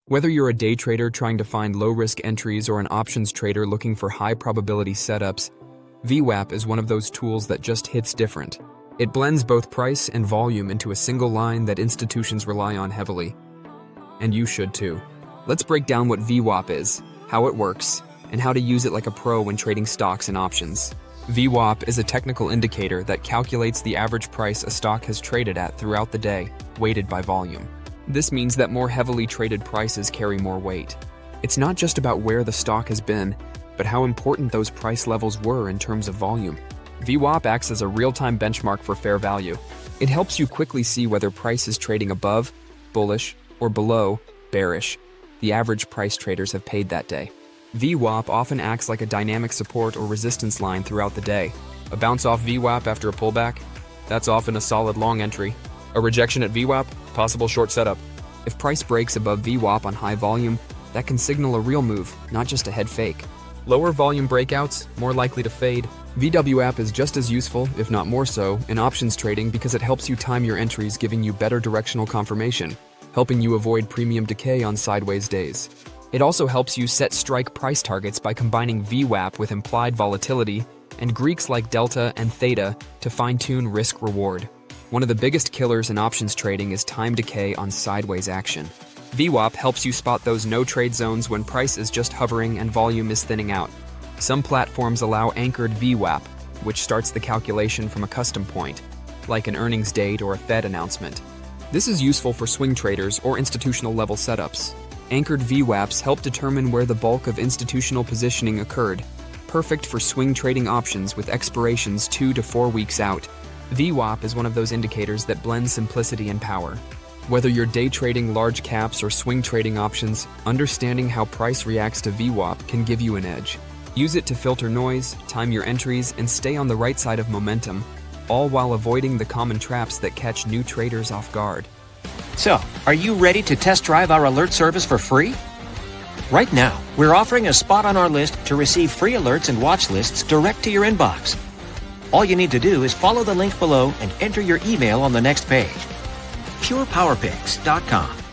Whether you're a day trader trying to find low-risk entries or an options trader looking for high-probability setups, VWAP is one of those tools that just hits different. It blends both price and volume into a single line that institutions rely on heavily. And you should too. Let's break down what VWAP is, how it works, and how to use it like a pro when trading stocks and options. VWAP is a technical indicator that calculates the average price a stock has traded at throughout the day, weighted by volume. This means that more heavily traded prices carry more weight. It's not just about where the stock has been, but how important those price levels were in terms of volume. VWAP acts as a real-time benchmark for fair value. It helps you quickly see whether price is trading above, bullish, or below, bearish, the average price traders have paid that day. VWAP often acts like a dynamic support or resistance line throughout the day. A bounce off VWAP after a pullback? That's often a solid long entry. A rejection at VWAP? Possible short setup. If price breaks above VWAP on high volume, that can signal a real move, not just a head fake. Lower volume breakouts, more likely to fade. VWAP is just as useful, if not more so, in options trading because it helps you time your entries, giving you better directional confirmation, helping you avoid premium decay on sideways days. It also helps you set strike price targets by combining VWAP with implied volatility and Greeks like delta and theta to fine-tune risk-reward. One of the biggest killers in options trading is time decay on sideways action. VWAP helps you spot those no-trade zones when price is just hovering and volume is thinning out. Some platforms allow anchored VWAP, which starts the calculation from a custom point, like an earnings date or a Fed announcement. This is useful for swing traders or institutional-level setups. Anchored VWAPs help determine where the bulk of institutional positioning occurred, perfect for swing trading options with expirations 2 to 4 weeks out. VWAP is one of those indicators that blends simplicity and power. Whether you're day trading large caps or swing trading options, understanding how price reacts to VWAP can give you an edge. Use it to filter noise, time your entries, and stay on the right side of momentum, all while avoiding the common traps that catch new traders off guard. So, are you ready to test drive our alert service for free? Right now, we're offering a spot on our list to receive free alerts and watch lists direct to your inbox. All you need to do is follow the link below and enter your email on the next page. purepowerpicks.com